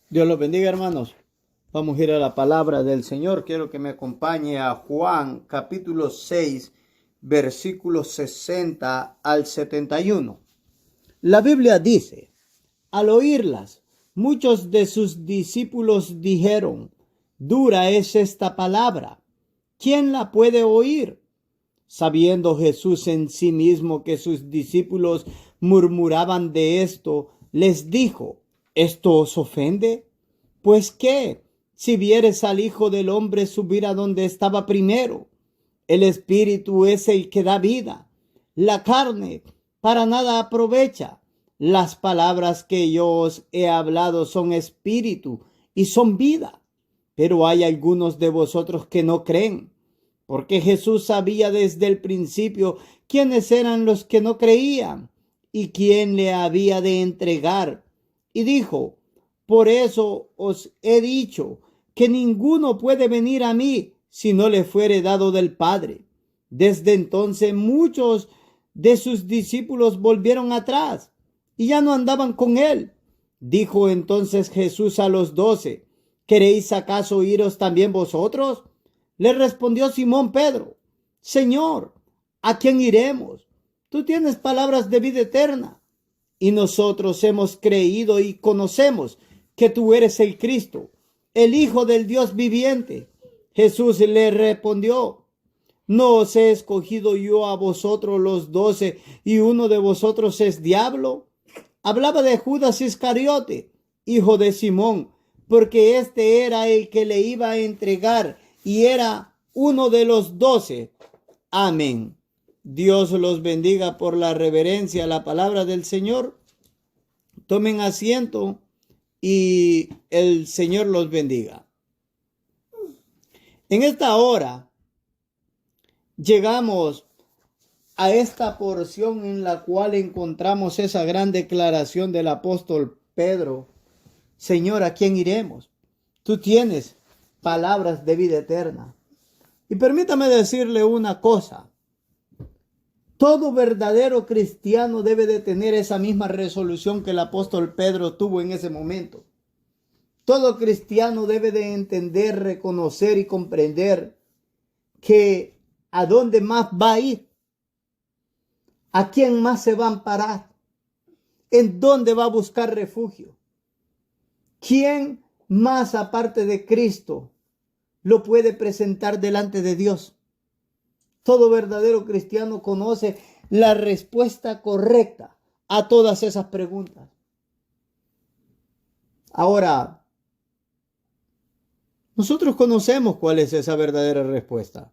Dios los bendiga, hermanos. Vamos a ir a la palabra del Señor. Quiero que me acompañe a Juan capítulo 6, versículos 60 al 71. La Biblia dice: al oírlas, muchos de sus discípulos dijeron: dura es esta palabra, ¿quién la puede oír? Sabiendo Jesús en sí mismo que sus discípulos murmuraban de esto, les dijo: ¿esto os ofende? Pues qué, si vieres al Hijo del Hombre subir a donde estaba primero. El Espíritu es el que da vida. La carne para nada aprovecha. Las palabras que yo os he hablado son espíritu y son vida. Pero hay algunos de vosotros que no creen, porque Jesús sabía desde el principio quiénes eran los que no creían y quién le había de entregar. Y dijo: por eso os he dicho que ninguno puede venir a mí si no le fuere dado del Padre. Desde entonces muchos de sus discípulos volvieron atrás y ya no andaban con él. Dijo entonces Jesús a los 12: ¿queréis acaso iros también vosotros? Le respondió Simón Pedro: Señor, ¿a quién iremos? Tú tienes palabras de vida eterna, y nosotros hemos creído y conocemos que tú eres el Cristo, el Hijo del Dios viviente. Jesús le respondió: ¿no os he escogido yo a vosotros los 12 y uno de vosotros es diablo? Hablaba de Judas Iscariote, hijo de Simón, porque este era el que le iba a entregar y era uno de los 12. Amén. Dios los bendiga por la reverencia a la palabra del Señor. Tomen asiento y el Señor los bendiga. En esta hora llegamos a esta porción en la cual encontramos esa gran declaración del apóstol Pedro: Señor, ¿a quién iremos? Tú tienes palabras de vida eterna. Y permítame decirle una cosa: todo verdadero cristiano debe de tener esa misma resolución que el apóstol Pedro tuvo en ese momento. Todo cristiano debe de entender, reconocer y comprender que a dónde más va a ir, a quién más se va a amparar, en dónde va a buscar refugio. ¿Quién más aparte de Cristo lo puede presentar delante de Dios? Todo verdadero cristiano conoce la respuesta correcta a todas esas preguntas. Ahora, nosotros conocemos cuál es esa verdadera respuesta.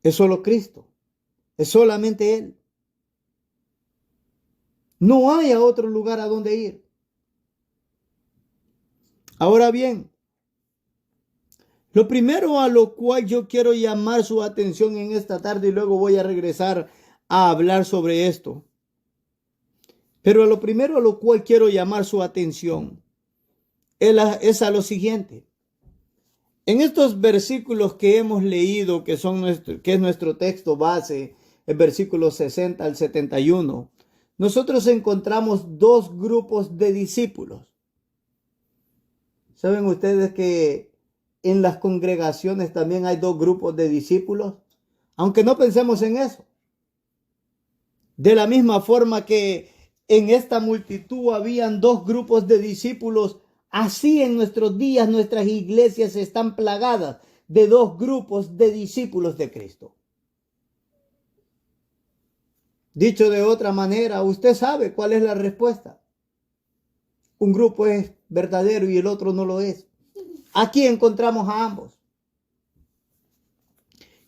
Es solo Cristo. Es solamente Él. No hay a otro lugar a donde ir. Ahora bien, lo primero a lo cual yo quiero llamar su atención en esta tarde, y luego voy a regresar a hablar sobre esto. Pero a lo primero a lo cual quiero llamar su atención es a lo siguiente. En estos versículos que hemos leído, que es nuestro texto base, el versículo 60 al 71, nosotros encontramos dos grupos de discípulos. ¿Saben ustedes que en las congregaciones también hay dos grupos de discípulos? Aunque no pensemos en eso. De la misma forma que en esta multitud habían dos grupos de discípulos, así en nuestros días nuestras iglesias están plagadas de dos grupos de discípulos de Cristo. Dicho de otra manera, usted sabe cuál es la respuesta. Un grupo es verdadero y el otro no lo es. Aquí encontramos a ambos.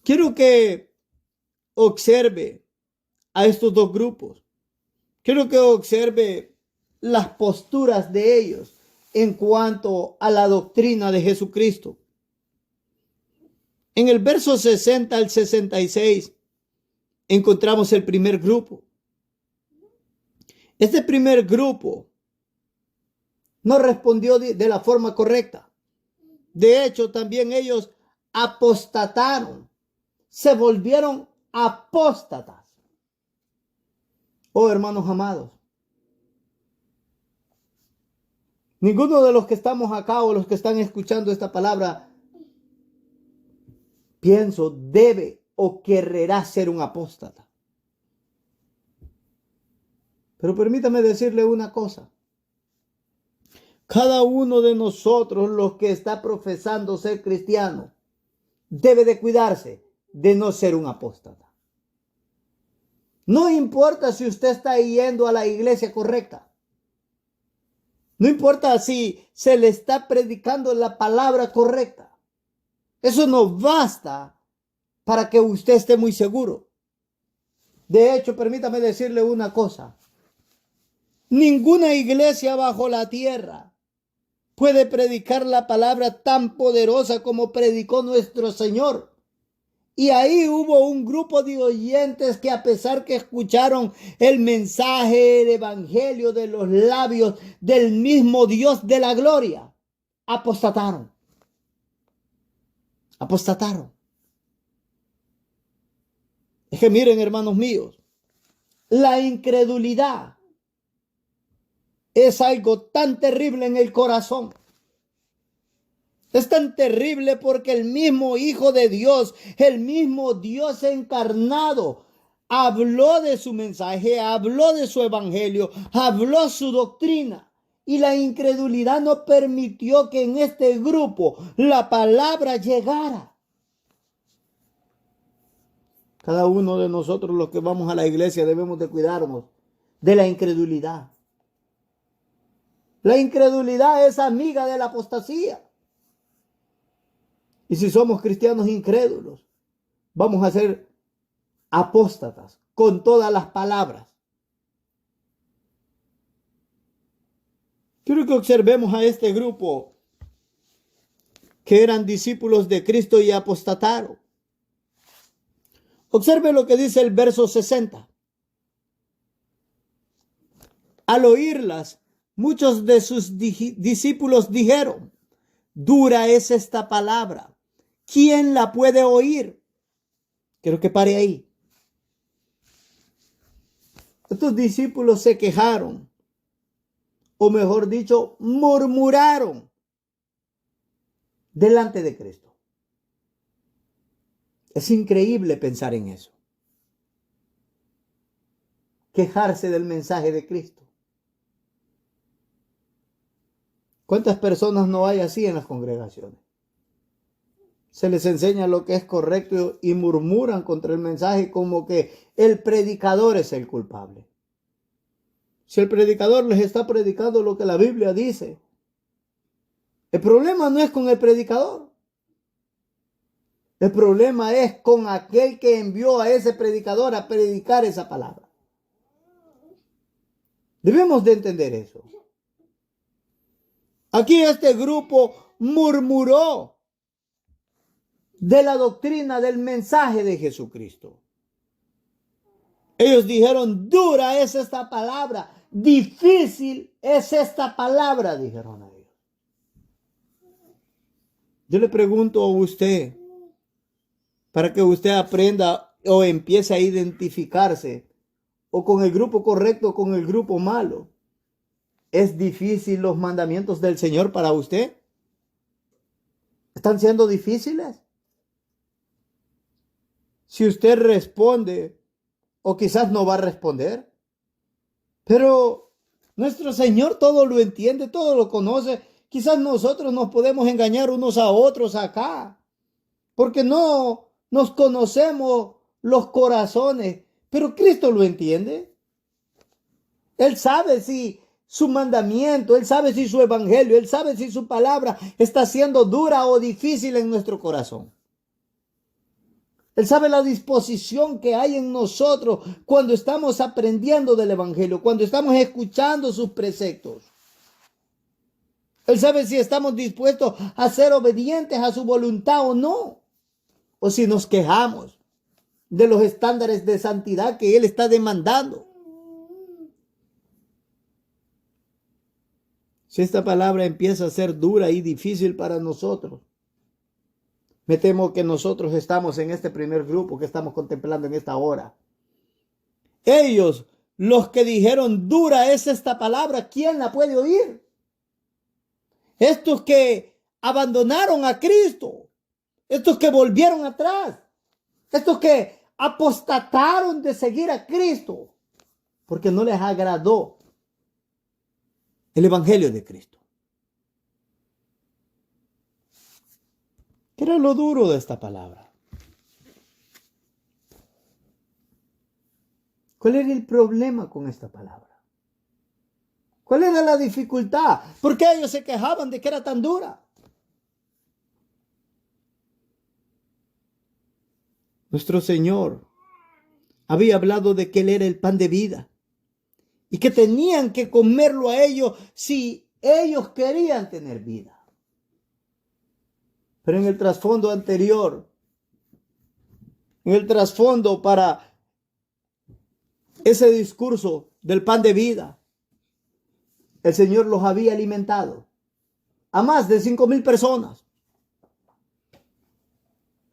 Quiero que observe a estos dos grupos. Quiero que observe las posturas de ellos en cuanto a la doctrina de Jesucristo. En el verso 60 al 66 encontramos el primer grupo. Este primer grupo no respondió de la forma correcta. De hecho, también ellos apostataron, se volvieron apóstatas. Oh, hermanos amados, Ninguno de los que estamos acá o los que están escuchando esta palabra, pienso, debe o querrá ser un apóstata. Pero permítame decirle una cosa. Cada uno de nosotros, los que está profesando ser cristiano, debe de cuidarse de no ser un apóstata. No importa si usted está yendo a la iglesia correcta. No importa si se le está predicando la palabra correcta. Eso no basta para que usted esté muy seguro. De hecho, permítame decirle una cosa. Ninguna iglesia bajo la tierra puede predicar la palabra tan poderosa como predicó nuestro Señor. Y ahí hubo un grupo de oyentes que, a pesar que escucharon el mensaje, el evangelio de los labios del mismo Dios de la gloria, apostataron. Apostataron. Es que miren, hermanos míos, la incredulidad es algo tan terrible en el corazón. Es tan terrible porque el mismo Hijo de Dios, el mismo Dios encarnado, habló de su mensaje, habló de su evangelio, habló su doctrina. Y la incredulidad no permitió que en este grupo la palabra llegara. Cada uno de nosotros, los que vamos a la iglesia, debemos de cuidarnos de la incredulidad. La incredulidad es amiga de la apostasía. Y si somos cristianos incrédulos, vamos a ser apóstatas con todas las palabras. Quiero que observemos a este grupo que eran discípulos de Cristo y apostataron. Observe lo que dice el verso 60. Al oírlas, muchos de sus discípulos dijeron: dura es esta palabra, ¿quién la puede oír? Quiero que pare ahí. Estos discípulos se quejaron, o mejor dicho, murmuraron delante de Cristo. Es increíble pensar en eso. Quejarse del mensaje de Cristo. ¿Cuántas personas no hay así en las congregaciones? Se les enseña lo que es correcto y murmuran contra el mensaje como que el predicador es el culpable. Si el predicador les está predicando lo que la Biblia dice, el problema no es con el predicador. El problema es con aquel que envió a ese predicador a predicar esa palabra. Debemos de entender eso. Aquí este grupo murmuró de la doctrina del mensaje de Jesucristo. Ellos dijeron: dura es esta palabra, difícil es esta palabra, dijeron a ellos. Yo le pregunto a usted, para que usted aprenda o empiece a identificarse o con el grupo correcto o con el grupo malo. ¿Es difícil los mandamientos del Señor para usted? ¿Están siendo difíciles? Si usted responde, o quizás no va a responder, pero nuestro Señor todo lo entiende, todo lo conoce. Quizás nosotros nos podemos engañar unos a otros acá, porque no nos conocemos los corazones, pero Cristo lo entiende. Él sabe si su mandamiento, Él sabe si su evangelio, Él sabe si su palabra está siendo dura o difícil en nuestro corazón. Él sabe la disposición que hay en nosotros cuando estamos aprendiendo del evangelio, cuando estamos escuchando sus preceptos. Él sabe si estamos dispuestos a ser obedientes a su voluntad o no, o si nos quejamos de los estándares de santidad que Él está demandando. Si esta palabra empieza a ser dura y difícil para nosotros, me temo que nosotros estamos en este primer grupo que estamos contemplando en esta hora. Ellos, los que dijeron: dura es esta palabra, ¿quién la puede oír? estos que abandonaron a Cristo, estos que volvieron atrás, estos que apostataron de seguir a Cristo, porque no les agradó el evangelio de Cristo. ¿Qué era lo duro de esta palabra? ¿Cuál era el problema con esta palabra? ¿Cuál era la dificultad? ¿Por qué ellos se quejaban de que era tan dura? Nuestro Señor había hablado de que Él era el pan de vida y que tenían que comerlo a ellos si ellos querían tener vida. Pero en el trasfondo anterior, en el trasfondo para ese discurso del pan de vida, el Señor los había alimentado a más de 5,000 personas.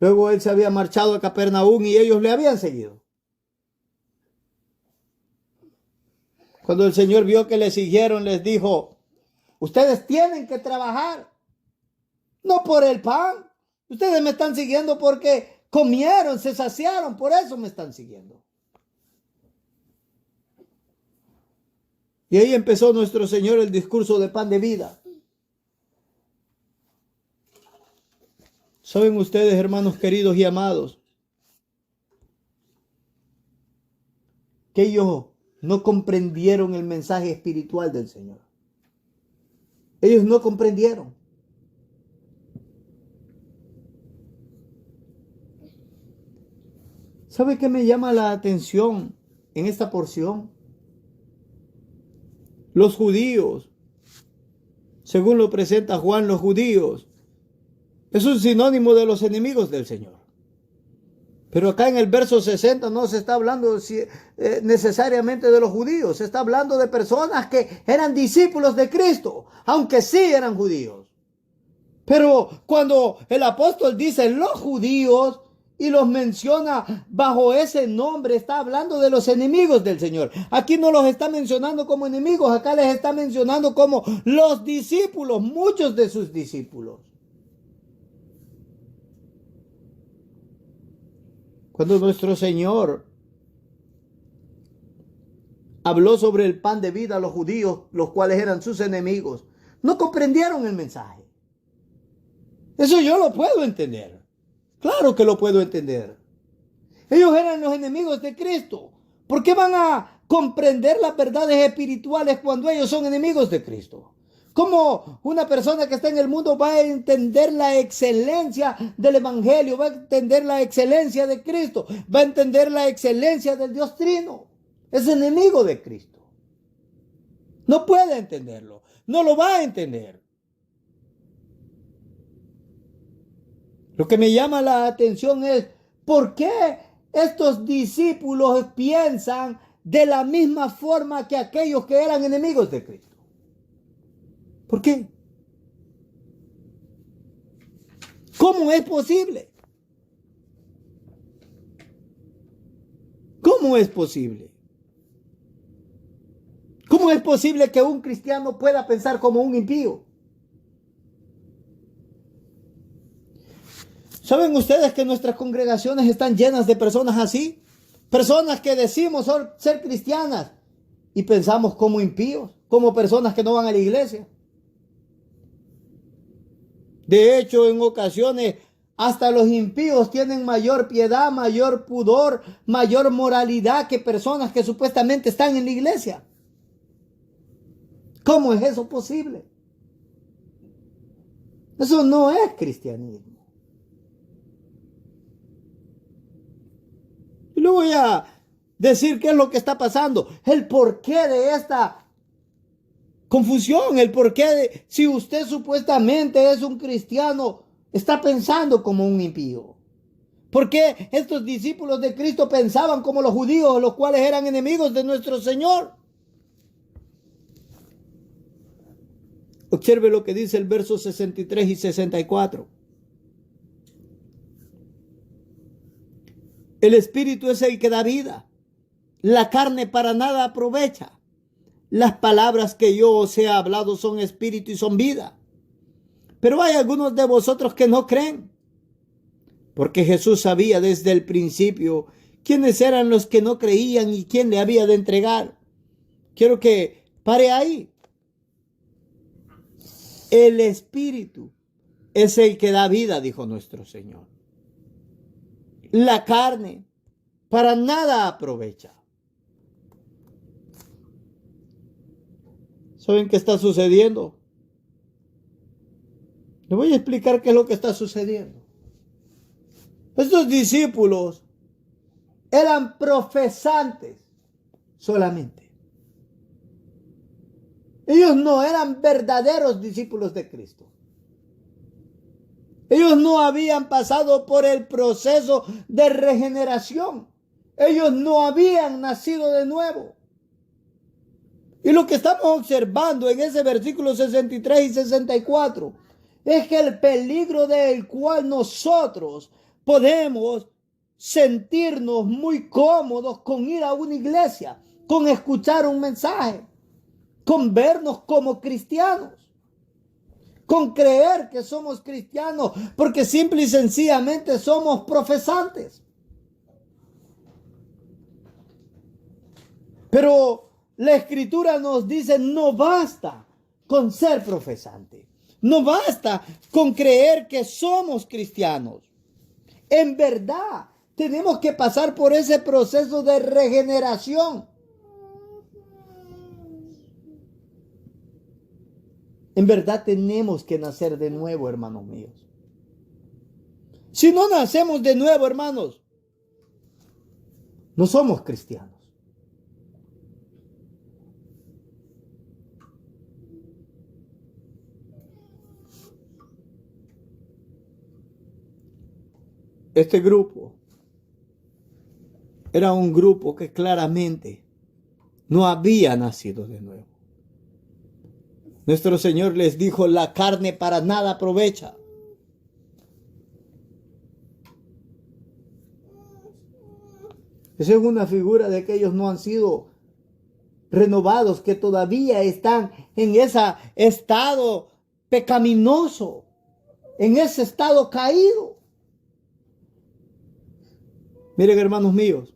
Luego Él se había marchado a Capernaum y ellos le habían seguido. Cuando el Señor vio que le siguieron, les dijo: ustedes tienen que trabajar, no por el pan. Ustedes me están siguiendo porque comieron, se saciaron, por eso me están siguiendo. Y ahí empezó nuestro Señor el discurso de pan de vida. ¿Saben ustedes, hermanos queridos y amados, que ellos no comprendieron el mensaje espiritual del Señor? Ellos no comprendieron. ¿Sabe qué me llama la atención en esta porción? Los judíos, según lo presenta Juan, los judíos es un sinónimo de los enemigos del Señor. Pero acá en el verso 60 no se está hablando necesariamente de los judíos. Se está hablando de personas que eran discípulos de Cristo, aunque sí eran judíos. Pero cuando el apóstol dice los judíos y los menciona bajo ese nombre, está hablando de los enemigos del Señor. Aquí no los está mencionando como enemigos, acá les está mencionando como los discípulos, muchos de sus discípulos. Cuando nuestro Señor habló sobre el pan de vida a los judíos, los cuales eran sus enemigos, no comprendieron el mensaje. Eso yo lo puedo entender. Claro que lo puedo entender. Ellos eran los enemigos de Cristo. ¿Por qué van a comprender las verdades espirituales cuando ellos son enemigos de Cristo? ¿Cómo una persona que está en el mundo va a entender la excelencia del evangelio? Va a entender la excelencia de Cristo. Va a entender la excelencia del Dios Trino. Es enemigo de Cristo. No puede entenderlo. No lo va a entender. Lo que me llama la atención es por qué estos discípulos piensan de la misma forma que aquellos que eran enemigos de Cristo. ¿Por qué? ¿Cómo es posible? ¿Cómo es posible? ¿Cómo es posible que un cristiano pueda pensar como un impío? ¿Saben ustedes que nuestras congregaciones están llenas de personas así? Personas que decimos ser cristianas y pensamos como impíos, como personas que no van a la iglesia. De hecho, en ocasiones, hasta los impíos tienen mayor piedad, mayor pudor, mayor moralidad que personas que supuestamente están en la iglesia. ¿Cómo es eso posible? Eso no es cristianismo. Y le voy a decir qué es lo que está pasando, el porqué de esta confusión, el porqué de, si usted supuestamente es un cristiano, está pensando como un impío. ¿Por qué estos discípulos de Cristo pensaban como los judíos, los cuales eran enemigos de nuestro Señor? Observe lo que dice el verso 63 y 64. El espíritu es el que da vida. La carne para nada aprovecha. Las palabras que yo os he hablado son espíritu y son vida. Pero hay algunos de vosotros que no creen. Porque Jesús sabía desde el principio quiénes eran los que no creían y quién le había de entregar. Quiero que pare ahí. El Espíritu es el que da vida, dijo nuestro Señor. La carne para nada aprovecha. ¿Saben qué está sucediendo? Les voy a explicar qué es lo que está sucediendo. Estos discípulos eran profesantes solamente. Ellos no eran verdaderos discípulos de Cristo. Ellos no habían pasado por el proceso de regeneración. Ellos no habían nacido de nuevo. Y lo que estamos observando en ese versículo 63 y 64 es que el peligro del cual nosotros podemos sentirnos muy cómodos con ir a una iglesia, con escuchar un mensaje, con vernos como cristianos, con creer que somos cristianos, porque simple y sencillamente somos profesantes. Pero la Escritura nos dice, no basta con ser profesante, no basta con creer que somos cristianos. En verdad, tenemos que pasar por ese proceso de regeneración. En verdad tenemos que nacer de nuevo, hermanos míos. Si no nacemos de nuevo, hermanos, no somos cristianos. Este grupo era un grupo que claramente no había nacido de nuevo. Nuestro Señor les dijo, la carne para nada aprovecha. Esa es una figura de que ellos no han sido renovados, que todavía están en ese estado pecaminoso, en ese estado caído. Miren, hermanos míos,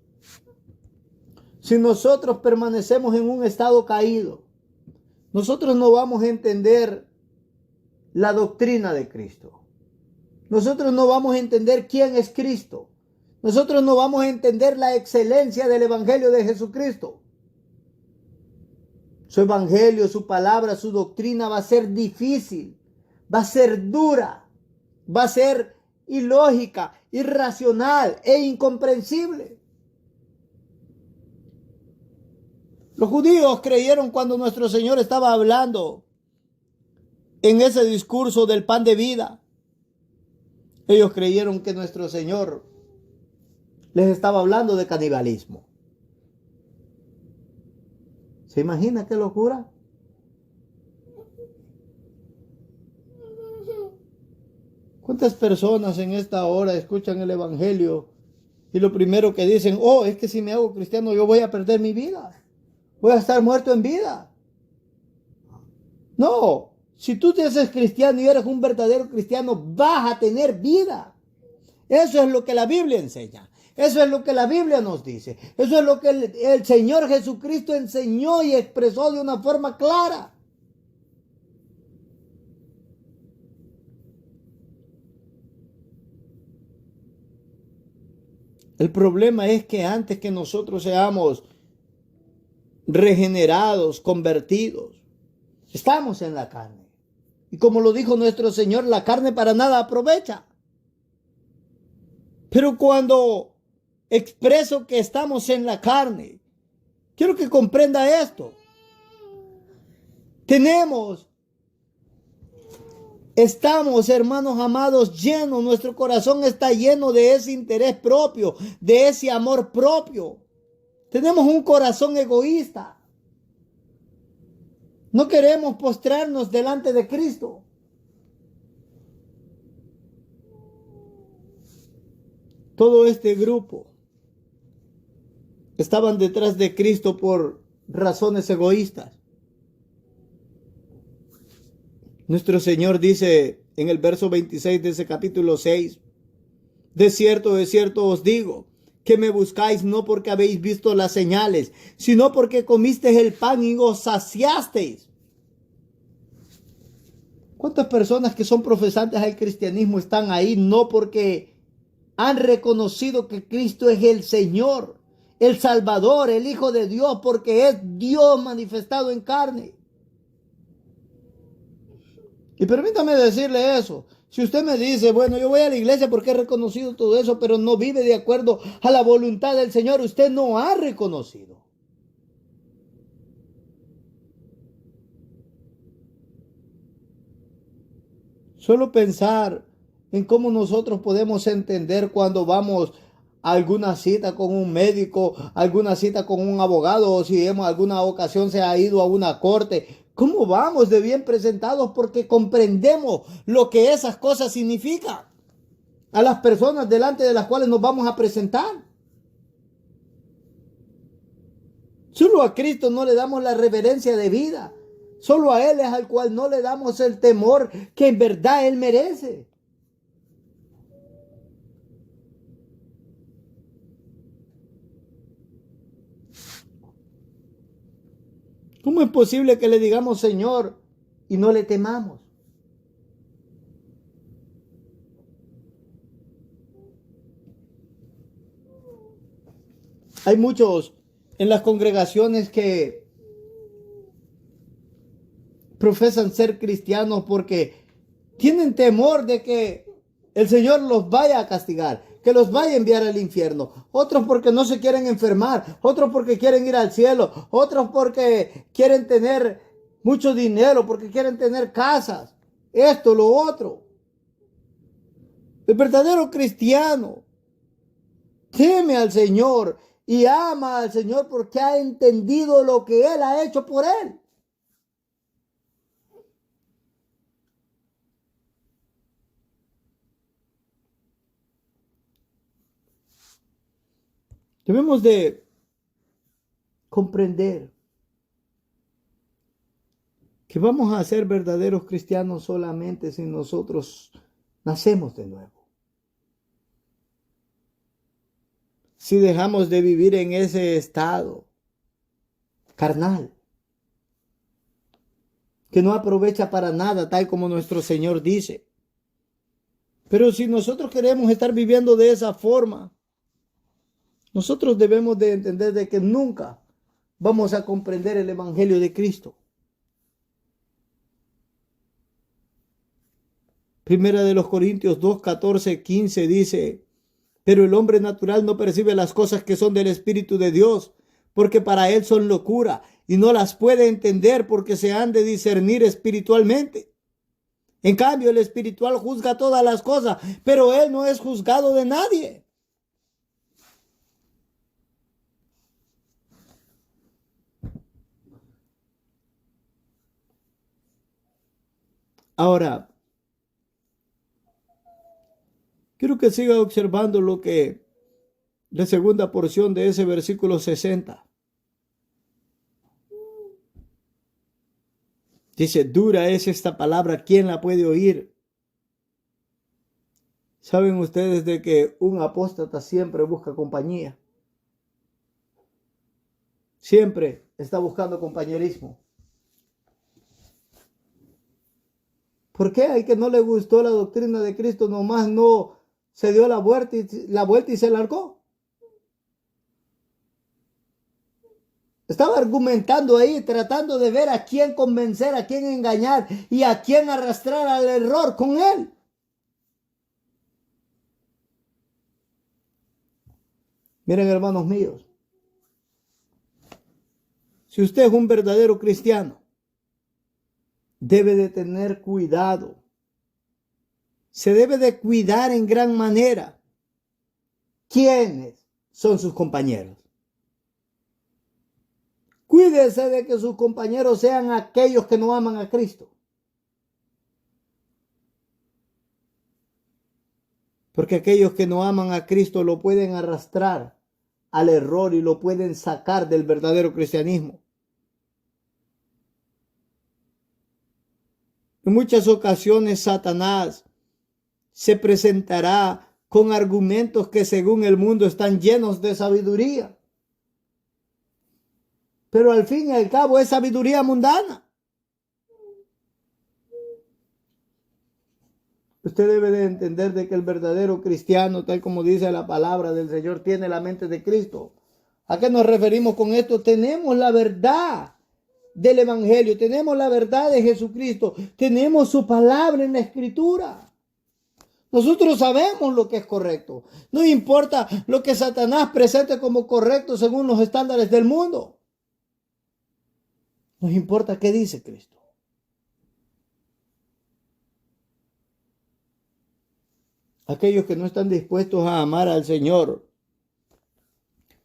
si nosotros permanecemos en un estado caído, nosotros no vamos a entender la doctrina de Cristo. Nosotros no vamos a entender quién es Cristo. Nosotros no vamos a entender la excelencia del Evangelio de Jesucristo. Su Evangelio, su palabra, su doctrina va a ser difícil, va a ser dura, va a ser ilógica, irracional e incomprensible. Los judíos creyeron cuando nuestro Señor estaba hablando en ese discurso del pan de vida. Ellos creyeron que nuestro Señor les estaba hablando de canibalismo. ¿Se imagina qué locura? ¿Cuántas personas en esta hora escuchan el Evangelio y lo primero que dicen, oh, es que si me hago cristiano yo voy a perder mi vida? Voy a estar muerto en vida. No, si tú te haces cristiano y eres un verdadero cristiano, vas a tener vida. Eso es lo que la Biblia enseña. Eso es lo que la Biblia nos dice. Eso es lo que el Señor Jesucristo enseñó y expresó de una forma clara. El problema es que antes que nosotros seamos regenerados, convertidos, estamos en la carne. Y como lo dijo nuestro Señor, la carne para nada aprovecha. Pero cuando expreso que estamos en la carne, quiero que comprenda esto. Estamos, hermanos amados, llenos, nuestro corazón está lleno de ese interés propio, de ese amor propio. Tenemos un corazón egoísta. No queremos postrarnos delante de Cristo. Todo este grupo estaban detrás de Cristo por razones egoístas. Nuestro Señor dice en el verso 26 de ese capítulo 6, de cierto os digo, que me buscáis no porque habéis visto las señales, sino porque comisteis el pan y os saciasteis. ¿Cuántas personas que son profesantes al cristianismo están ahí no porque han reconocido que Cristo es el Señor, el Salvador, el Hijo de Dios, porque es Dios manifestado en carne? Y permítame decirle eso. Si usted me dice, bueno, yo voy a la iglesia porque he reconocido todo eso, pero no vive de acuerdo a la voluntad del Señor, usted no ha reconocido. Solo pensar en cómo nosotros podemos entender cuando vamos a alguna cita con un médico, alguna cita con un abogado, o si en alguna ocasión se ha ido a una corte. ¿Cómo vamos de bien presentados? Porque comprendemos lo que esas cosas significan a las personas delante de las cuales nos vamos a presentar. Solo a Cristo no le damos la reverencia de vida. Solo a Él es al cual no le damos el temor que en verdad Él merece. ¿Cómo es posible que le digamos Señor y no le temamos? Hay muchos en las congregaciones que profesan ser cristianos porque tienen temor de que el Señor los vaya a castigar, que los vaya a enviar al infierno. Otros porque no se quieren enfermar, otros porque quieren ir al cielo, otros porque quieren tener mucho dinero, porque quieren tener casas, esto, lo otro. El verdadero cristiano teme al Señor y ama al Señor porque ha entendido lo que Él ha hecho por él. Debemos de comprender que vamos a ser verdaderos cristianos solamente si nosotros nacemos de nuevo. Si dejamos de vivir en ese estado carnal, que no aprovecha para nada, tal como nuestro Señor dice. Pero si nosotros queremos estar viviendo de esa forma, nosotros debemos de entender de que nunca vamos a comprender el Evangelio de Cristo. Primera de los Corintios 2, 14, 15 dice: pero el hombre natural no percibe las cosas que son del Espíritu de Dios, porque para él son locura, y no las puede entender porque se han de discernir espiritualmente. En cambio, el espiritual juzga todas las cosas, pero él no es juzgado de nadie. Ahora, quiero que siga observando lo que la segunda porción de ese versículo 60. Dice: dura es esta palabra, ¿quién la puede oír? ¿Saben ustedes de que un apóstata siempre busca compañía? Siempre está buscando compañerismo. ¿Por qué? Al que no le gustó la doctrina de Cristo nomás no se dio la vuelta y se largó. Estaba argumentando ahí, tratando de ver a quién convencer, a quién engañar y a quién arrastrar al error con él. Miren, hermanos míos, si usted es un verdadero cristiano, debe de tener cuidado. Se debe de cuidar en gran manera quiénes son sus compañeros. Cuídese de que sus compañeros sean aquellos que no aman a Cristo. Porque aquellos que no aman a Cristo lo pueden arrastrar al error y lo pueden sacar del verdadero cristianismo. En muchas ocasiones Satanás se presentará con argumentos que según el mundo están llenos de sabiduría. Pero al fin y al cabo es sabiduría mundana. Usted debe de entender de que el verdadero cristiano, tal como dice la palabra del Señor, tiene la mente de Cristo. ¿A qué nos referimos con esto? Tenemos la verdad del Evangelio, tenemos la verdad de Jesucristo, tenemos su palabra en la Escritura. Nosotros sabemos lo que es correcto. No importa lo que Satanás presente como correcto según los estándares del mundo. Nos importa qué dice Cristo. Aquellos que no están dispuestos a amar al Señor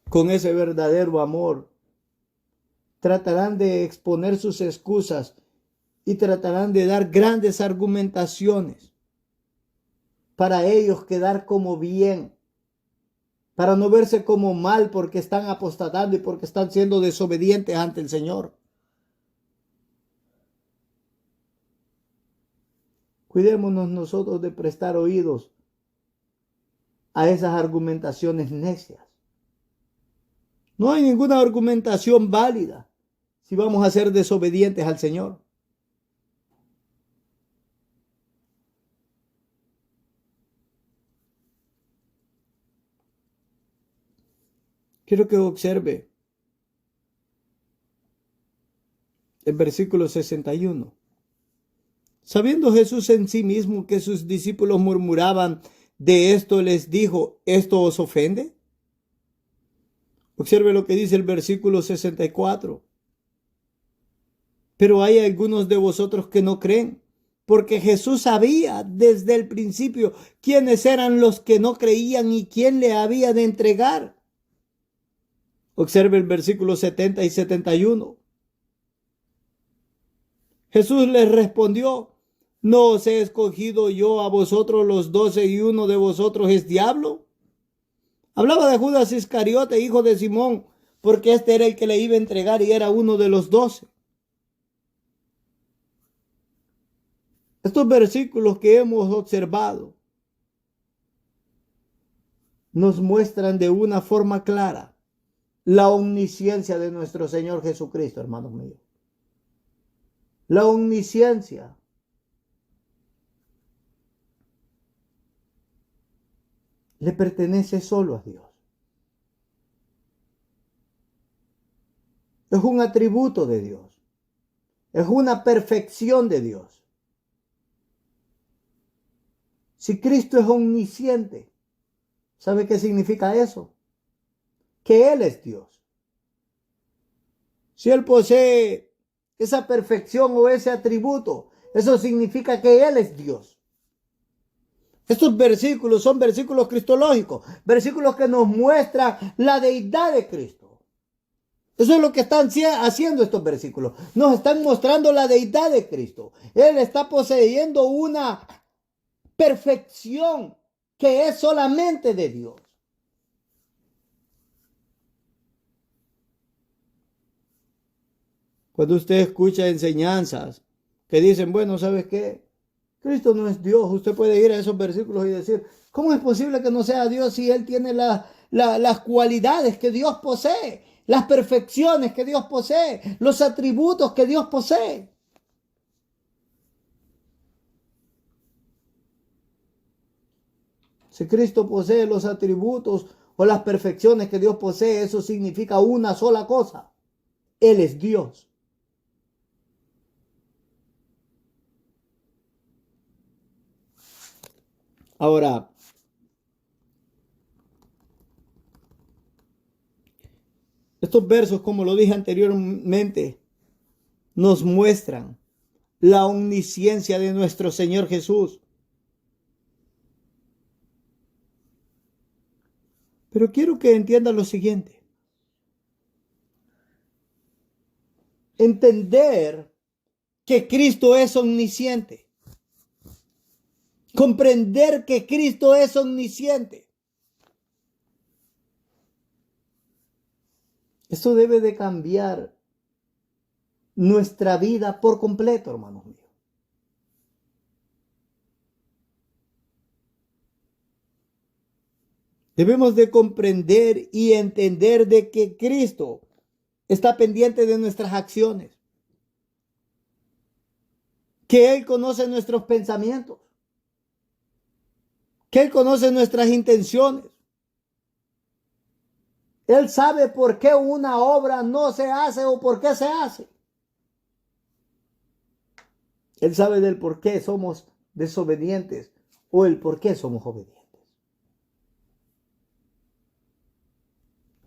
con ese verdadero amor, tratarán de exponer sus excusas y tratarán de dar grandes argumentaciones para ellos quedar como bien, para no verse como mal porque están apostatando y porque están siendo desobedientes ante el Señor. Cuidémonos nosotros de prestar oídos a esas argumentaciones necias. No hay ninguna argumentación válida si vamos a ser desobedientes al Señor. Quiero que observe el versículo 61. Sabiendo Jesús en sí mismo que sus discípulos murmuraban de esto, les dijo: ¿esto os ofende? Observe lo que dice el versículo 64. Pero hay algunos de vosotros que no creen, porque Jesús sabía desde el principio quiénes eran los que no creían y quién le había de entregar. Observe el versículo 70 y 71. Jesús les respondió: ¿no os he escogido yo a vosotros los 12 y uno de vosotros es diablo? Hablaba de Judas Iscariote, hijo de Simón, porque este era el que le iba a entregar y era uno de los 12. Estos versículos que hemos observado nos muestran de una forma clara la omnisciencia de nuestro Señor Jesucristo, hermanos míos. La omnisciencia. Le pertenece solo a Dios. Es un atributo de Dios. Es una perfección de Dios. Si Cristo es omnisciente, ¿sabe qué significa eso? Que Él es Dios. Si Él posee esa perfección o ese atributo, eso significa que Él es Dios. Estos versículos son versículos cristológicos, versículos que nos muestran la deidad de Cristo. Eso es lo que están haciendo estos versículos. Nos están mostrando la deidad de Cristo. Él está poseyendo una perfección que es solamente de Dios. Cuando usted escucha enseñanzas que dicen: bueno, ¿sabes qué? Cristo no es Dios. Usted puede ir a esos versículos y decir: ¿cómo es posible que no sea Dios si Él tiene las cualidades que Dios posee, las perfecciones que Dios posee, los atributos que Dios posee? Si Cristo posee los atributos o las perfecciones que Dios posee, eso significa una sola cosa: Él es Dios. Ahora, estos versos, como lo dije anteriormente, nos muestran la omnisciencia de nuestro Señor Jesús. Pero quiero que entiendan lo siguiente. Entender que Cristo es omnisciente. Comprender que Cristo es omnisciente. Eso debe de cambiar nuestra vida por completo, hermanos míos. Debemos de comprender y entender de que Cristo está pendiente de nuestras acciones, que Él conoce nuestros pensamientos, que Él conoce nuestras intenciones. Él sabe por qué una obra no se hace o por qué se hace. Él sabe del por qué somos desobedientes o el por qué somos obedientes.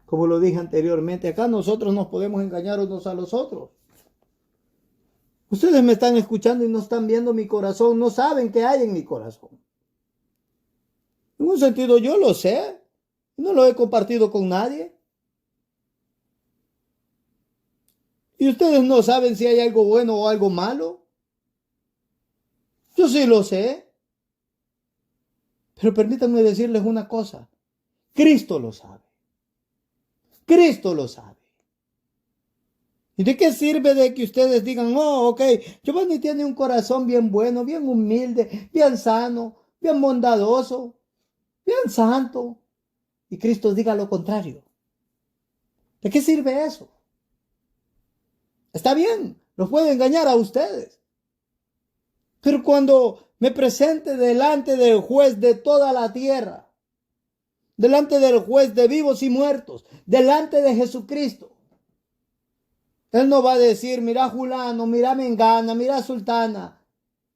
Como lo dije anteriormente, acá nosotros nos podemos engañar unos a los otros. Ustedes me están escuchando y no están viendo mi corazón, no saben qué hay en mi corazón. En un sentido yo lo sé, no lo he compartido con nadie. Y ustedes no saben si hay algo bueno o algo malo. Yo sí lo sé. Pero permítanme decirles una cosa. Cristo lo sabe. Cristo lo sabe. ¿Y de qué sirve de que ustedes digan, oh, ok, Giovanni tiene un corazón bien bueno, bien humilde, bien sano, bien bondadoso, bien santo? Y Cristo diga lo contrario. ¿De qué sirve eso? Está bien, los puedo engañar a ustedes. Pero cuando me presente delante del juez de toda la tierra, delante del juez de vivos y muertos, delante de Jesucristo, Él no va a decir, mira Julano, mira Mengana, mira Sultana,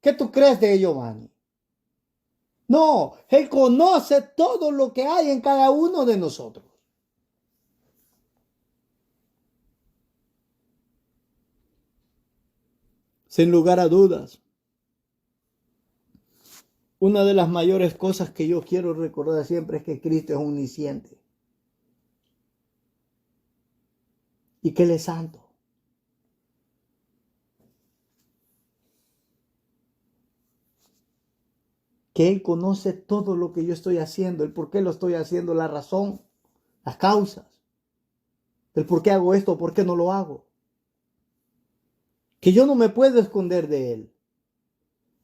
¿qué tú crees de Giovanni? No, Él conoce todo lo que hay en cada uno de nosotros. Sin lugar a dudas, una de las mayores cosas que yo quiero recordar siempre es que Cristo es omnisciente y que Él es santo. Que Él conoce todo lo que yo estoy haciendo, el por qué lo estoy haciendo, la razón, las causas, el por qué hago esto, por qué no lo hago. Que yo no me puedo esconder de Él.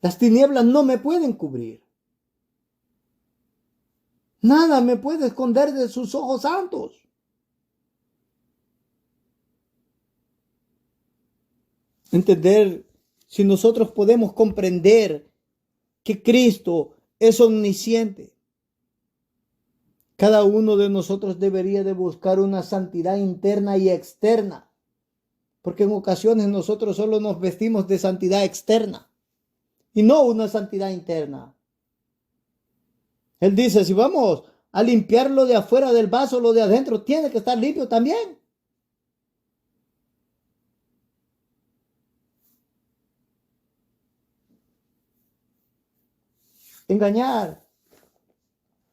Las tinieblas no me pueden cubrir. Nada me puede esconder de sus ojos santos. Entender, si nosotros podemos comprender que Cristo es omnisciente, cada uno de nosotros debería de buscar una santidad interna y externa, porque en ocasiones nosotros solo nos vestimos de santidad externa y no una santidad interna. Él dice, si vamos a limpiar lo de afuera del vaso, lo de adentro tiene que estar limpio también. Engañar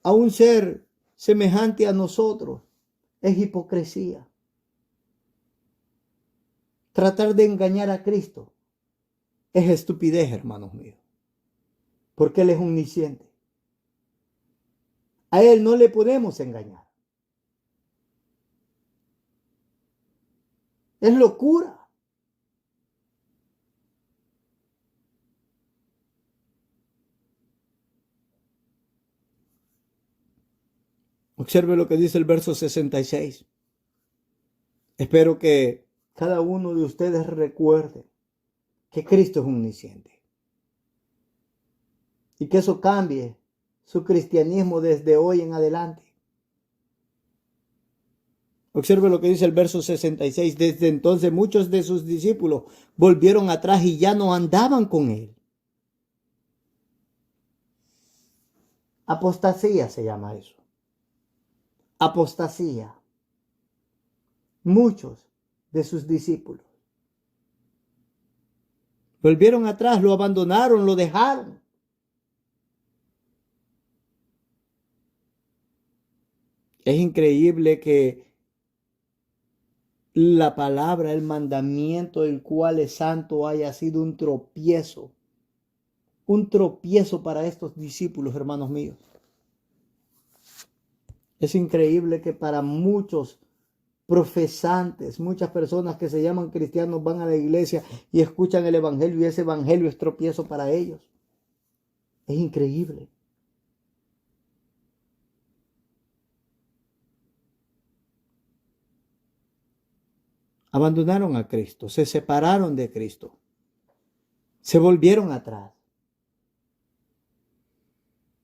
a un ser semejante a nosotros es hipocresía. Tratar de engañar a Cristo es estupidez, hermanos míos, porque Él es omnisciente. A Él no le podemos engañar. Es locura. Observe lo que dice el verso 66. Espero que cada uno de ustedes recuerde que Cristo es omnisciente y que eso cambie su cristianismo desde hoy en adelante. Observe lo que dice el verso 66. Desde entonces muchos de sus discípulos volvieron atrás y ya no andaban con Él. Apostasía se llama eso. Apostasía. Muchos de sus discípulos volvieron atrás, lo abandonaron, lo dejaron. Es increíble que la palabra, el mandamiento, el cual es santo, haya sido un tropiezo para estos discípulos, hermanos míos. Es increíble que para muchos profesantes, muchas personas que se llaman cristianos van a la iglesia y escuchan el evangelio y ese evangelio es tropiezo para ellos. Es increíble. abandonaron a Cristo, se separaron de Cristo, se volvieron atrás.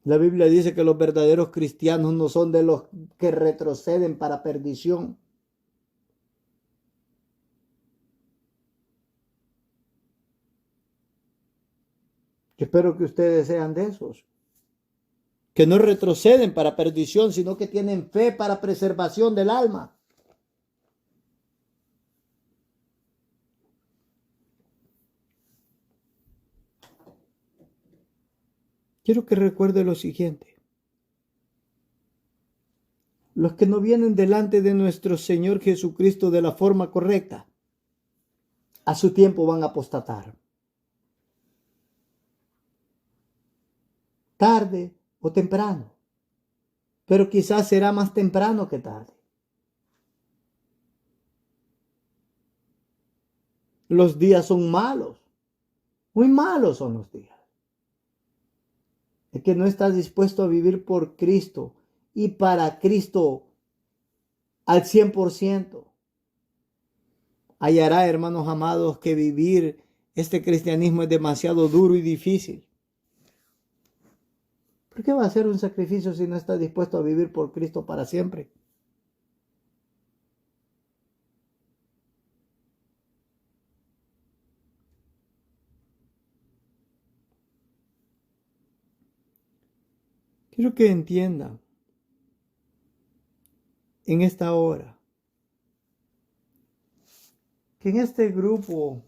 La Biblia dice que los verdaderos cristianos no son de los que retroceden para perdición. Yo espero que ustedes sean de esos, que no retroceden para perdición, sino que tienen fe para preservación del alma. Quiero que recuerde lo siguiente. Los que no vienen delante de nuestro Señor Jesucristo de la forma correcta, a su tiempo van a apostatar. Tarde o temprano, pero quizás será más temprano que tarde. Los días son malos, muy malos son los días. El que no está dispuesto a vivir por Cristo y para Cristo al 100%, hallará, hermanos amados, que vivir este cristianismo es demasiado duro y difícil. ¿Por qué va a hacer un sacrificio si no está dispuesto a vivir por Cristo para siempre? Quiero que entiendan en esta hora que en este grupo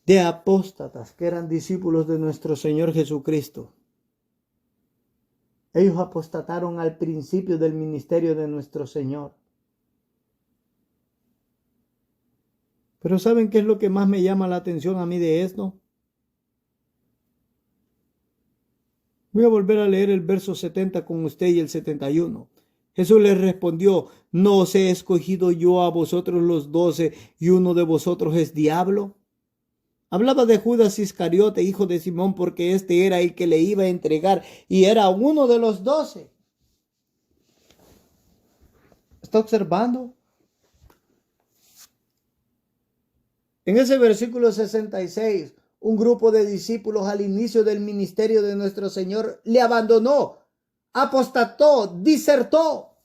de apóstatas que eran discípulos de nuestro Señor Jesucristo, ellos apostataron al principio del ministerio de nuestro Señor. Pero ¿saben qué es lo que más me llama la atención a mí de esto? Voy a volver a leer el verso 70 con usted y el 71. Jesús les respondió: ¿no os he escogido yo a vosotros los 12 y uno de vosotros es diablo? Hablaba de Judas Iscariote, hijo de Simón, porque este era el que le iba a entregar y era uno de los 12. ¿Está observando? En ese versículo 66, un grupo de discípulos al inicio del ministerio de nuestro Señor le abandonó, apostató, disertó.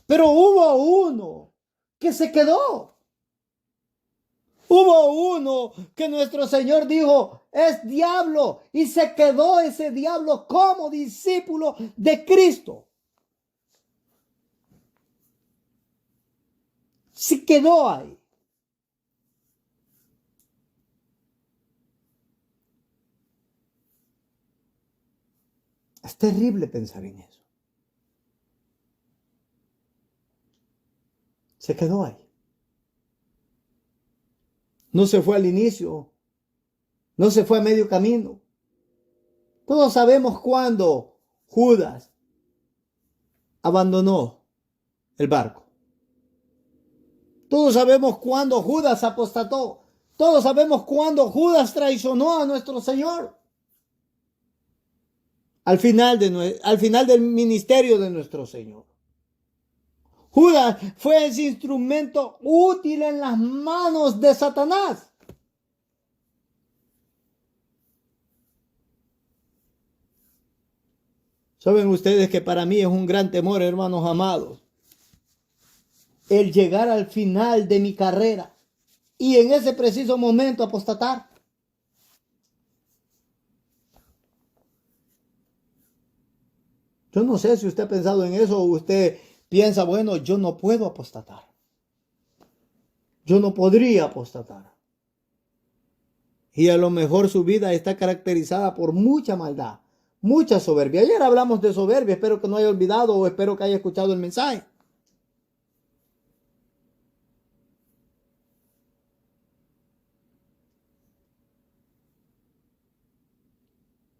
Pero hubo uno que se quedó. Hubo uno que nuestro Señor dijo: es diablo, y se quedó ese diablo como discípulo de Cristo. Se quedó ahí. Es terrible pensar en eso. Se quedó ahí. No se fue al inicio. No se fue a medio camino. Todos sabemos cuándo Judas abandonó el barco. Todos sabemos cuándo Judas apostató. Todos sabemos cuándo Judas traicionó a nuestro Señor. Al final del ministerio de nuestro Señor. Judas fue ese instrumento útil en las manos de Satanás. Saben ustedes que para mí es un gran temor, hermanos amados, el llegar al final de mi carrera y en ese preciso momento apostatar. Yo no sé si usted ha pensado en eso o usted piensa: bueno, yo no puedo apostatar. Yo no podría apostatar. Y a lo mejor su vida está caracterizada por mucha maldad, mucha soberbia. Ayer hablamos de soberbia, espero que no haya olvidado o espero que haya escuchado el mensaje.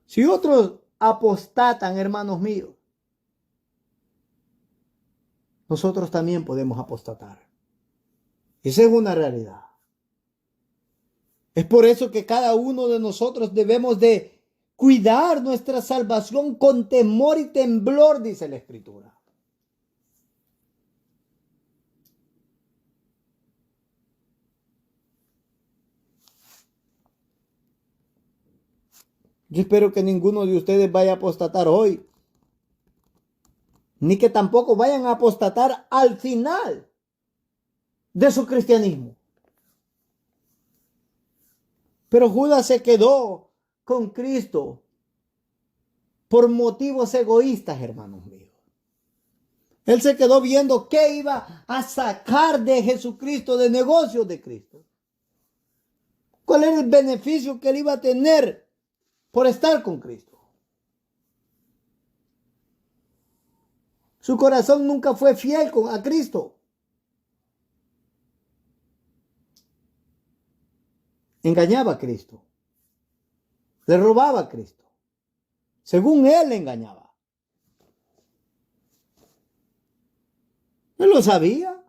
Si otros apostatan, hermanos míos, nosotros también podemos apostatar. Esa es una realidad. Es por eso que cada uno de nosotros debemos de cuidar nuestra salvación con temor y temblor, dice la Escritura. Yo espero que ninguno de ustedes vaya a apostatar hoy, ni que tampoco vayan a apostatar al final de su cristianismo. Pero Judas se quedó con Cristo por motivos egoístas, hermanos míos. Él se quedó viendo qué iba a sacar de Jesucristo, de negocios de Cristo. ¿Cuál era el beneficio que él iba a tener por estar con Cristo? Su corazón nunca fue fiel a Cristo. Engañaba a Cristo. Le robaba a Cristo. Según él le engañaba. Él lo sabía.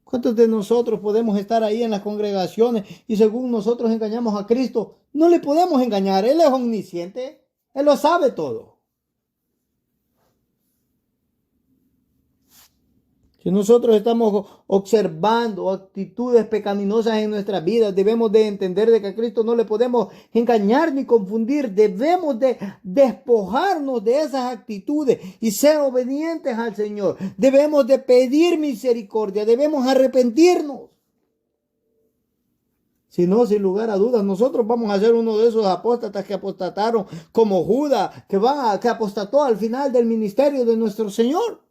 ¿Cuántos de nosotros podemos estar ahí en las congregaciones y según nosotros engañamos a Cristo? No le podemos engañar. Él es omnisciente. Él lo sabe todo. Si nosotros estamos observando actitudes pecaminosas en nuestras vidas, debemos de entender de que a Cristo no le podemos engañar ni confundir. Debemos de despojarnos de esas actitudes y ser obedientes al Señor. Debemos de pedir misericordia, debemos arrepentirnos. Si no, sin lugar a dudas, nosotros vamos a ser uno de esos apóstatas que apostataron como Judas, que apostató al final del ministerio de nuestro Señor.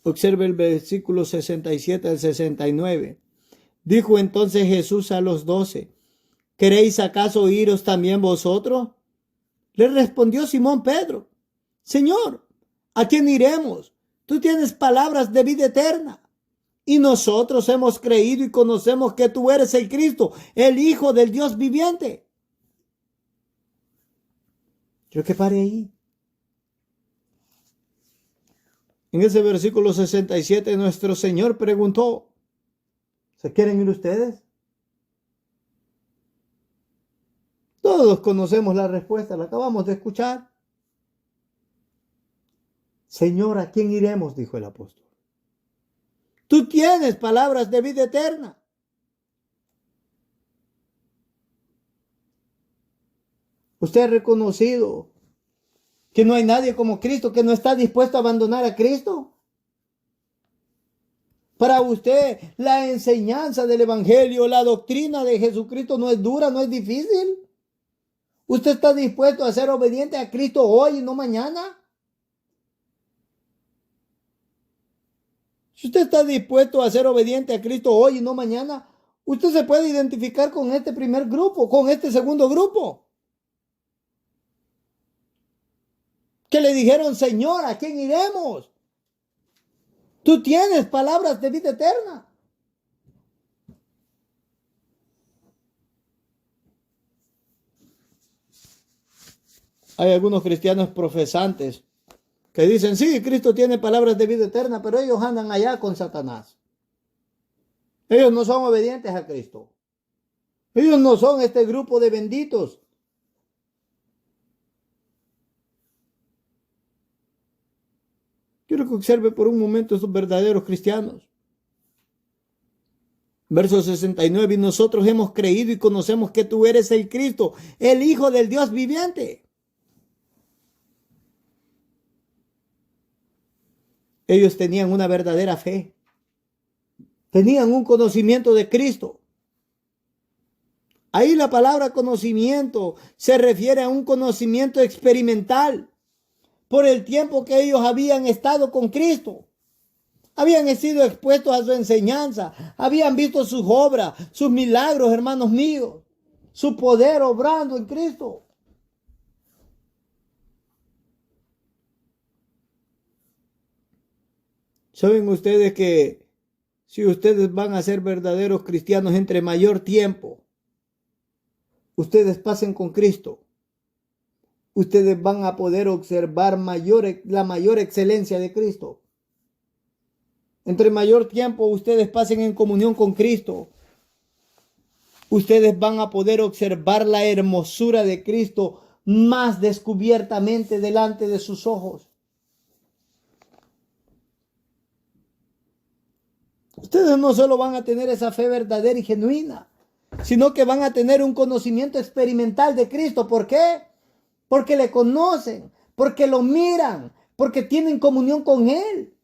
Observe el versículo 67 al 69. Dijo entonces Jesús a los 12, ¿queréis acaso iros también vosotros? Le respondió Simón Pedro, Señor, ¿a quién iremos? Tú tienes palabras de vida eterna. Y nosotros hemos creído y conocemos que tú eres el Cristo, el Hijo del Dios viviente. Yo que pare ahí. En ese versículo 67 nuestro Señor preguntó, ¿se quieren ir ustedes? Todos conocemos la respuesta, la acabamos de escuchar. Señor, ¿a quién iremos? Dijo el apóstol. Tú tienes palabras de vida eterna. Usted ha reconocido que no hay nadie como Cristo, que no está dispuesto a abandonar a Cristo. Para usted, la enseñanza del Evangelio, la doctrina de Jesucristo no es dura, no es difícil. ¿Usted está dispuesto a ser obediente a Cristo hoy y no mañana? Si usted está dispuesto a ser obediente a Cristo hoy y no mañana, usted se puede identificar con este primer grupo, con este segundo grupo. Que le dijeron, Señor, ¿a quién iremos? Tú tienes palabras de vida eterna. Hay algunos cristianos profesantes que dicen, sí, Cristo tiene palabras de vida eterna, pero ellos andan allá con Satanás. Ellos no son obedientes a Cristo. Ellos no son este grupo de benditos. Quiero que observe por un momento estos verdaderos cristianos. Verso 69, y nosotros hemos creído y conocemos que tú eres el Cristo, el Hijo del Dios viviente. Ellos tenían una verdadera fe. Tenían un conocimiento de Cristo. Ahí la palabra conocimiento se refiere a un conocimiento experimental por el tiempo que ellos habían estado con Cristo. Habían sido expuestos a su enseñanza, habían visto sus obras, sus milagros, hermanos míos, su poder obrando en Cristo. ¿Saben ustedes que si ustedes van a ser verdaderos cristianos entre mayor tiempo, ustedes pasen con Cristo, ustedes van a poder observar la mayor excelencia de Cristo? Entre mayor tiempo ustedes pasen en comunión con Cristo, ustedes van a poder observar la hermosura de Cristo más descubiertamente delante de sus ojos. Ustedes no solo van a tener esa fe verdadera y genuina, sino que van a tener un conocimiento experimental de Cristo. ¿Por qué? Porque le conocen, porque lo miran, porque tienen comunión con Él.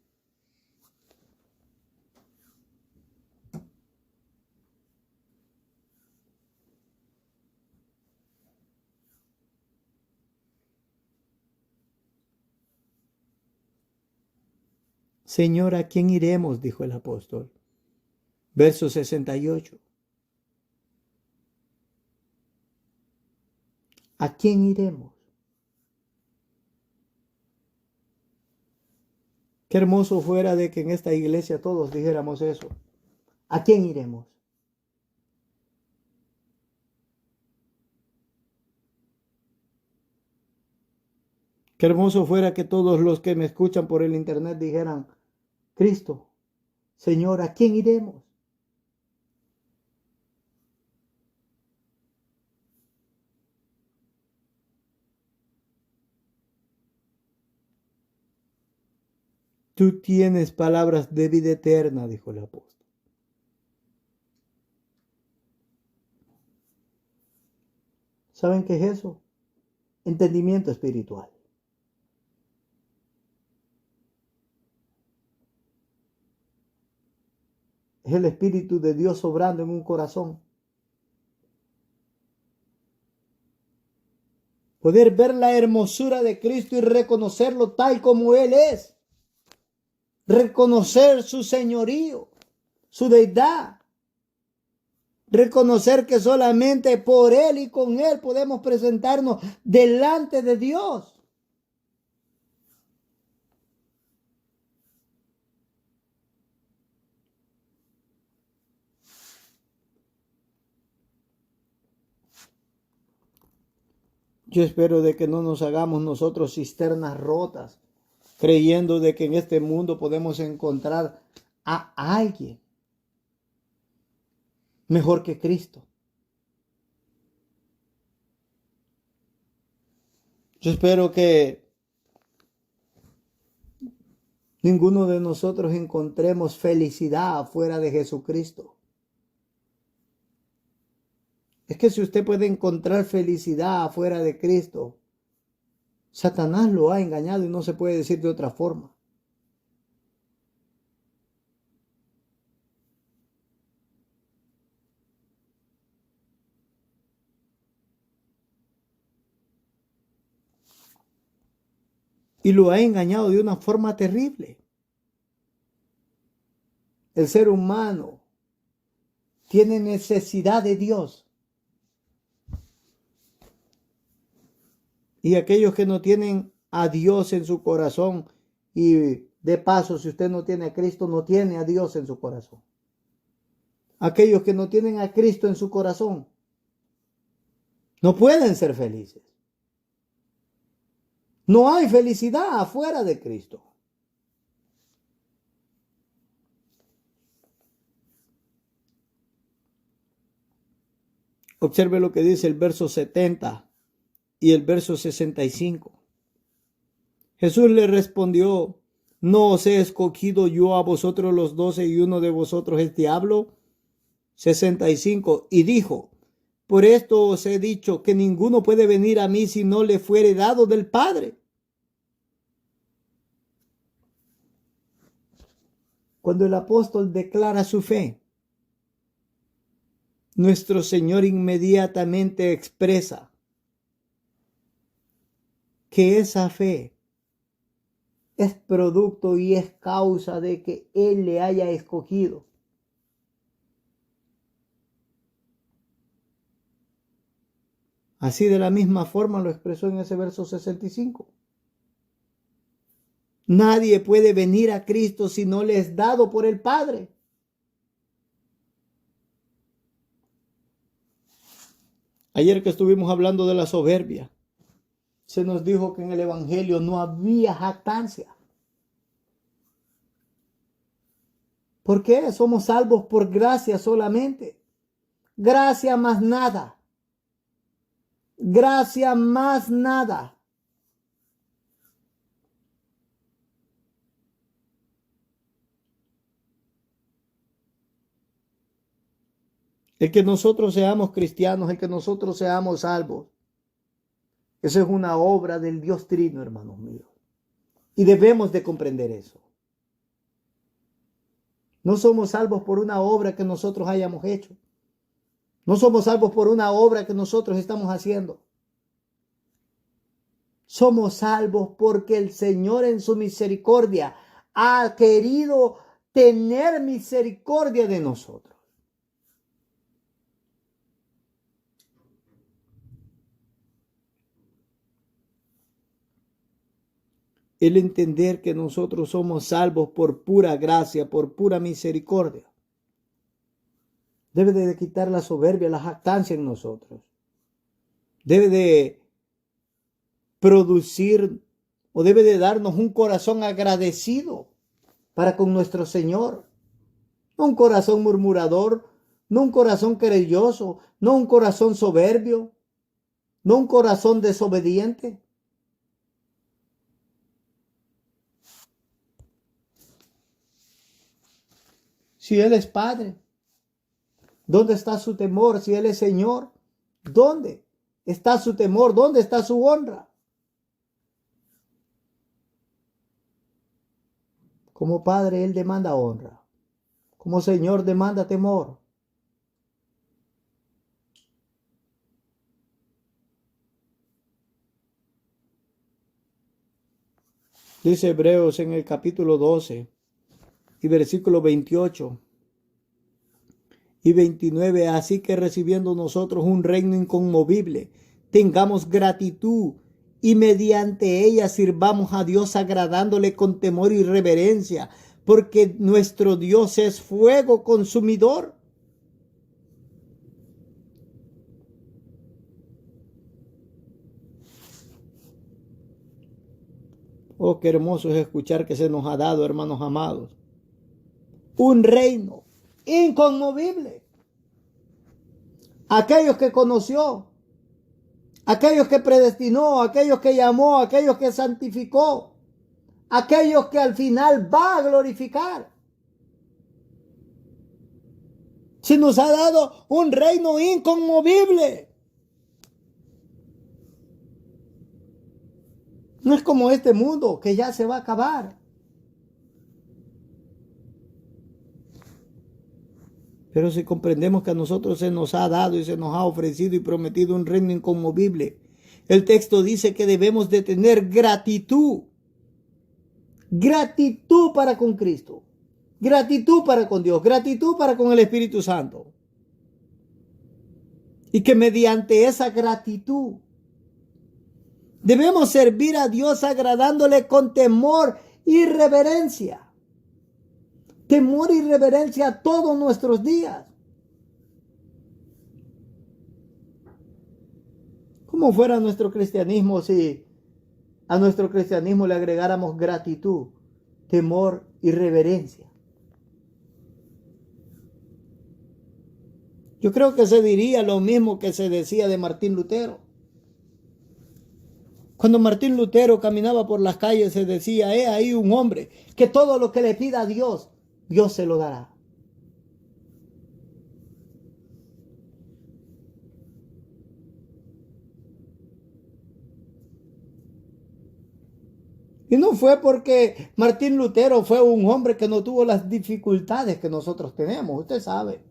Señor, ¿a quién iremos?, dijo el apóstol. Verso 68. ¿A quién iremos? Qué hermoso fuera de que en esta iglesia todos dijéramos eso. ¿A quién iremos? Qué hermoso fuera que todos los que me escuchan por el internet dijeran, Cristo, Señor, ¿a quién iremos? Tú tienes palabras de vida eterna, dijo el apóstol. ¿Saben qué es eso? Entendimiento espiritual. Es el Espíritu de Dios obrando en un corazón. Poder ver la hermosura de Cristo y reconocerlo tal como Él es. Reconocer su señorío, su deidad. Reconocer que solamente por Él y con Él podemos presentarnos delante de Dios. Yo espero de que no nos hagamos nosotros cisternas rotas, creyendo de que en este mundo podemos encontrar a alguien mejor que Cristo. Yo espero que ninguno de nosotros encontremos felicidad afuera de Jesucristo. Es que si usted puede encontrar felicidad afuera de Cristo, Satanás lo ha engañado y no se puede decir de otra forma. Y lo ha engañado de una forma terrible. El ser humano tiene necesidad de Dios. Y aquellos que no tienen a Dios en su corazón, y de paso, si usted no tiene a Cristo, no tiene a Dios en su corazón. Aquellos que no tienen a Cristo en su corazón, no pueden ser felices. No hay felicidad afuera de Cristo. Observe lo que dice el verso 70 y el verso 65. Jesús le respondió, ¿no os he escogido yo a vosotros los 12 y uno de vosotros es diablo? 65. Y dijo, por esto os he dicho que ninguno puede venir a mí si no le fuere dado del Padre. Cuando el apóstol declara su fe, nuestro Señor inmediatamente expresa que esa fe es producto y es causa de que Él le haya escogido. Así de la misma forma lo expresó en ese verso 65. Nadie puede venir a Cristo si no le es dado por el Padre. Ayer que estuvimos hablando de la soberbia, se nos dijo que en el Evangelio no había jactancia. ¿Por qué? Somos salvos por gracia solamente. Gracia más nada. Gracia más nada. El que nosotros seamos cristianos, el que nosotros seamos salvos, eso es una obra del Dios Trino, hermanos míos. Y debemos de comprender eso. No somos salvos por una obra que nosotros hayamos hecho. No somos salvos por una obra que nosotros estamos haciendo. Somos salvos porque el Señor en su misericordia ha querido tener misericordia de nosotros. El entender que nosotros somos salvos por pura gracia, por pura misericordia, debe de quitar la soberbia, la jactancia en nosotros. Debe de producir o debe de darnos un corazón agradecido para con nuestro Señor. No un corazón murmurador, no un corazón querelloso, no un corazón soberbio, no un corazón desobediente. Si Él es Padre, ¿dónde está su temor? Si Él es Señor, ¿dónde está su temor? ¿Dónde está su honra? Como Padre, Él demanda honra. Como Señor, demanda temor. Dice Hebreos en el capítulo 12 y versículo 28 y 29. Así que recibiendo nosotros un reino inconmovible, tengamos gratitud y mediante ella sirvamos a Dios agradándole con temor y reverencia, porque nuestro Dios es fuego consumidor. Oh, qué hermoso es escuchar que se nos ha dado, hermanos amados, un reino inconmovible. Aquellos que conoció, aquellos que predestinó, aquellos que llamó, aquellos que santificó, aquellos que al final va a glorificar. Se nos ha dado un reino inconmovible. No es como este mundo que ya se va a acabar. Pero si comprendemos que a nosotros se nos ha dado y se nos ha ofrecido y prometido un reino inconmovible, el texto dice que debemos de tener gratitud. Gratitud para con Cristo. Gratitud para con Dios. Gratitud para con el Espíritu Santo. Y que mediante esa gratitud debemos servir a Dios agradándole con temor y reverencia. Temor y reverencia todos nuestros días. ¿Cómo fuera nuestro cristianismo si a nuestro cristianismo le agregáramos gratitud, temor y reverencia? Yo creo que se diría lo mismo que se decía de Martín Lutero. Cuando Martín Lutero caminaba por las calles se decía, he ahí un hombre que todo lo que le pida a Dios, Dios se lo dará. Y no fue porque Martín Lutero fue un hombre que no tuvo las dificultades que nosotros tenemos, usted sabe.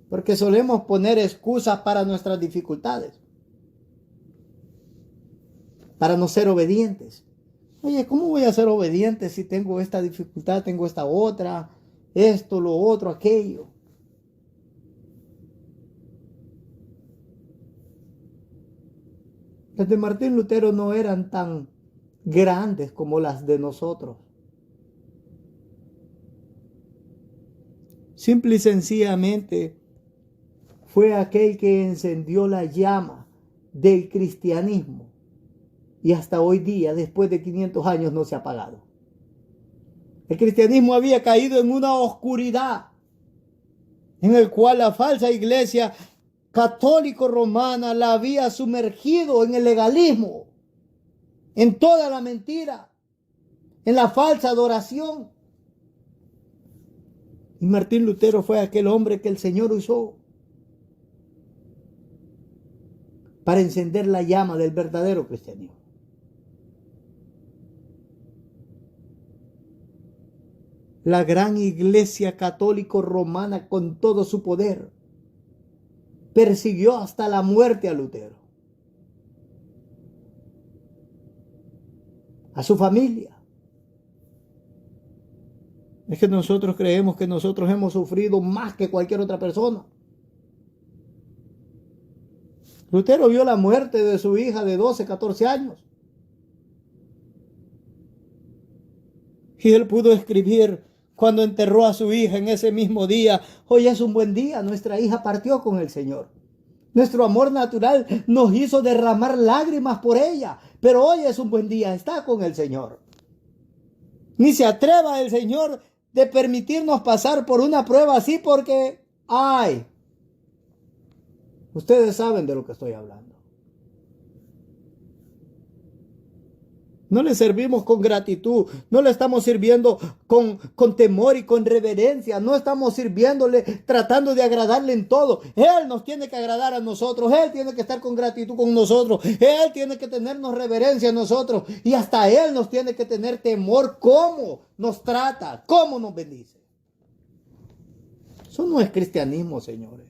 Porque solemos poner excusas para nuestras dificultades, para no ser obedientes. Oye, ¿cómo voy a ser obediente si tengo esta dificultad, tengo esta otra, esto, lo otro, aquello? Las de Martín Lutero no eran tan grandes como las de nosotros. Simple y sencillamente fue aquel que encendió la llama del cristianismo y hasta hoy día, después de 500 años, no se ha apagado. El cristianismo había caído en una oscuridad en el cual la falsa iglesia católico romana la había sumergido en el legalismo, en toda la mentira, en la falsa adoración. Y Martín Lutero fue aquel hombre que el Señor usó para encender la llama del verdadero cristianismo. La gran iglesia católica romana, con todo su poder, persiguió hasta la muerte a Lutero, a su familia. Es que nosotros creemos que nosotros hemos sufrido más que cualquier otra persona. Lutero vio la muerte de su hija de 12, 14 años. Y él pudo escribir cuando enterró a su hija en ese mismo día: hoy es un buen día, nuestra hija partió con el Señor. Nuestro amor natural nos hizo derramar lágrimas por ella, pero hoy es un buen día, está con el Señor. Ni se atreva el Señor de permitirnos pasar por una prueba así porque, ay, ustedes saben de lo que estoy hablando. No le servimos con gratitud, no le estamos sirviendo con temor y con reverencia, no estamos sirviéndole tratando de agradarle en todo. Él nos tiene que agradar a nosotros, Él tiene que estar con gratitud con nosotros, Él tiene que tenernos reverencia a nosotros y hasta Él nos tiene que tener temor cómo nos trata, cómo nos bendice. Eso no es cristianismo, señores.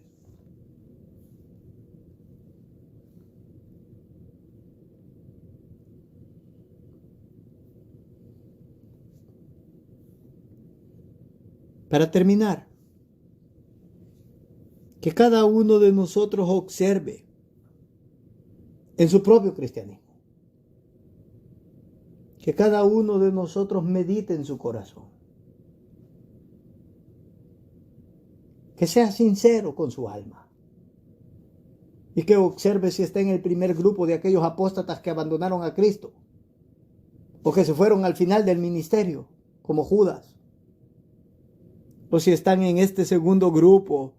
Para terminar, que cada uno de nosotros observe en su propio cristianismo. Que cada uno de nosotros medite en su corazón. Que sea sincero con su alma. Y que observe si está en el primer grupo de aquellos apóstatas que abandonaron a Cristo. O que se fueron al final del ministerio, como Judas. O si están en este segundo grupo,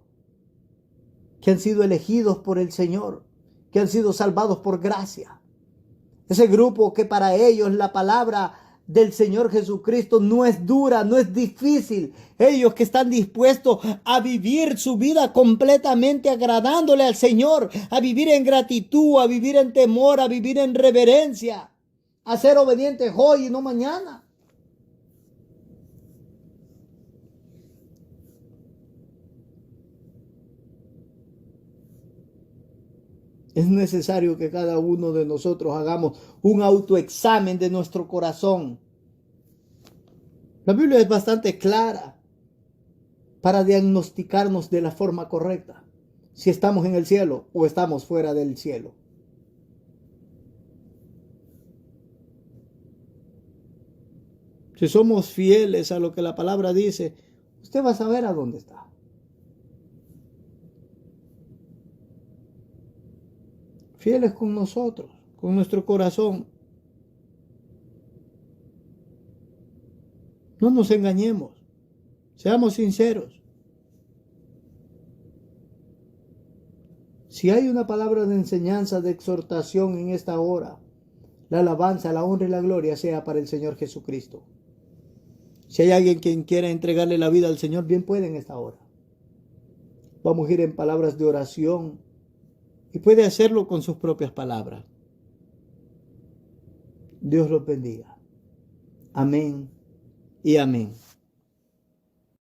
que han sido elegidos por el Señor, que han sido salvados por gracia. Ese grupo que para ellos la palabra del Señor Jesucristo no es dura, no es difícil. Ellos que están dispuestos a vivir su vida completamente agradándole al Señor, a vivir en gratitud, a vivir en temor, a vivir en reverencia, a ser obedientes hoy y no mañana. Es necesario que cada uno de nosotros hagamos un autoexamen de nuestro corazón. La Biblia es bastante clara para diagnosticarnos de la forma correcta, si estamos en el cielo o estamos fuera del cielo. Si somos fieles a lo que la palabra dice, usted va a saber a dónde está. Fieles con nosotros, con nuestro corazón. No nos engañemos, seamos sinceros. Si hay una palabra de enseñanza, de exhortación en esta hora, la alabanza, la honra y la gloria sea para el Señor Jesucristo. Si hay alguien quien quiera entregarle la vida al Señor, bien puede en esta hora. Vamos a ir en palabras de oración. Y puede hacerlo con sus propias palabras. Dios los bendiga. Amén y amén.